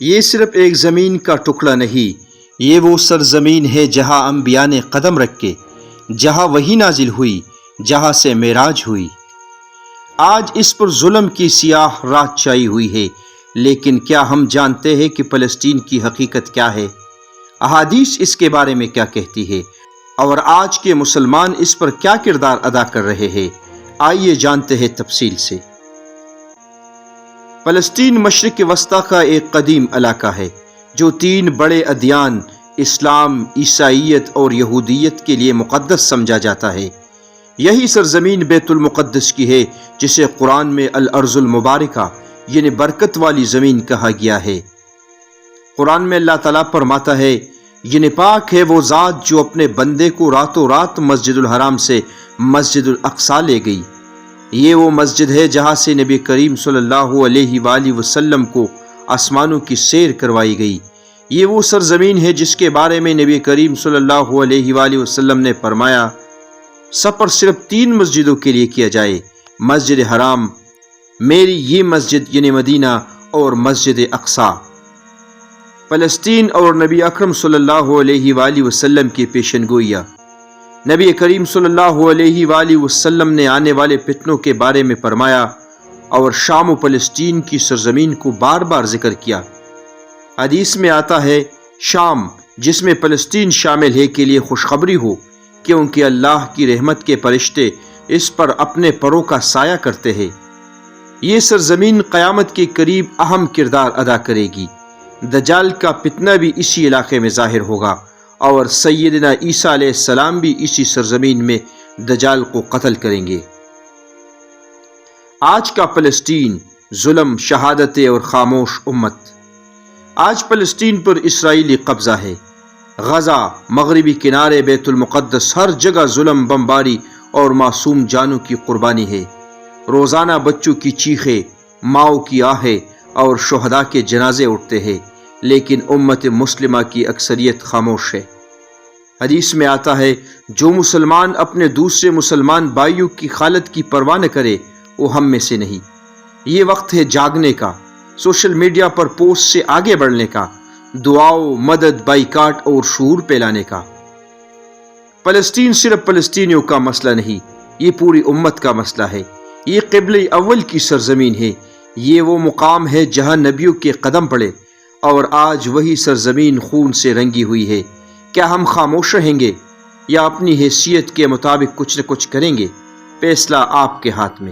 یہ صرف ایک زمین کا ٹکڑا نہیں، یہ وہ سرزمین ہے جہاں انبیاء نے قدم رکھے، جہاں وحی نازل ہوئی، جہاں سے معراج ہوئی۔ آج اس پر ظلم کی سیاہ رات چھائی ہوئی ہے، لیکن کیا ہم جانتے ہیں کہ فلسطین کی حقیقت کیا ہے؟ احادیث اس کے بارے میں کیا کہتی ہے، اور آج کے مسلمان اس پر کیا کردار ادا کر رہے ہیں؟ آئیے جانتے ہیں تفصیل سے۔ فلسطین مشرق وسطیٰ کا ایک قدیم علاقہ ہے جو تین بڑے ادیان اسلام، عیسائیت اور یہودیت کے لیے مقدس سمجھا جاتا ہے۔ یہی سرزمین بیت المقدس کی ہے، جسے قرآن میں الارض المبارکہ یعنی برکت والی زمین کہا گیا ہے۔ قرآن میں اللہ تعالیٰ فرماتا ہے، یعنی پاک ہے وہ ذات جو اپنے بندے کو راتوں رات مسجد الحرام سے مسجد الاقصیٰ لے گئی۔ یہ وہ مسجد ہے جہاں سے نبی کریم صلی اللہ علیہ وآلہ وسلم کو آسمانوں کی سیر کروائی گئی۔ یہ وہ سرزمین ہے جس کے بارے میں نبی کریم صلی اللہ علیہ وآلہ وسلم نے فرمایا، سفر صرف 3 مسجدوں کے لیے کیا جائے، مسجد حرام، میری یہ مسجد یعنی مدینہ، اور مسجد اقصیٰ۔ فلسطین اور نبی اکرم صلی اللہ علیہ وآلہ وسلم کی پیشن گوئیاں۔ نبی کریم صلی اللہ علیہ وآلہ وسلم نے آنے والے فتنوں کے بارے میں فرمایا اور شام و فلسطین کی سرزمین کو بار بار ذکر کیا۔ حدیث میں آتا ہے، شام جس میں فلسطین شامل ہے کے لیے خوشخبری ہو، کیونکہ اللہ کی رحمت کے فرشتے اس پر اپنے پروں کا سایہ کرتے ہیں۔ یہ سرزمین قیامت کے قریب اہم کردار ادا کرے گی۔ دجال کا فتنہ بھی اسی علاقے میں ظاہر ہوگا، اور سیدنا عیسیٰ علیہ السلام بھی اسی سرزمین میں دجال کو قتل کریں گے۔ آج کا فلسطین، ظلم، شہادتیں اور خاموش امت۔ آج فلسطین پر اسرائیلی قبضہ ہے۔ غزہ، مغربی کنارے، بیت المقدس، ہر جگہ ظلم، بمباری اور معصوم جانوں کی قربانی ہے۔ روزانہ بچوں کی چیخیں، ماؤں کی آہیں اور شہداء کے جنازے اٹھتے ہیں، لیکن امت مسلمہ کی اکثریت خاموش ہے۔ حدیث میں آتا ہے، جو مسلمان اپنے دوسرے مسلمان بھائیوں کی حالت کی پرواہ نہ کرے وہ ہم میں سے نہیں۔ یہ وقت ہے جاگنے کا، سوشل میڈیا پر پوسٹ سے آگے بڑھنے کا، دعاؤں، مدد، بائیکاٹ اور شعور پھیلانے کا۔ فلسطین صرف فلسطینیوں کا مسئلہ نہیں، یہ پوری امت کا مسئلہ ہے۔ یہ قبلہ اول کی سرزمین ہے، یہ وہ مقام ہے جہاں نبیوں کے قدم پڑے، اور آج وہی سرزمین خون سے رنگی ہوئی ہے۔ کیا ہم خاموش رہیں گے یا اپنی حیثیت کے مطابق کچھ نہ کچھ کریں گے؟ فیصلہ آپ کے ہاتھ میں۔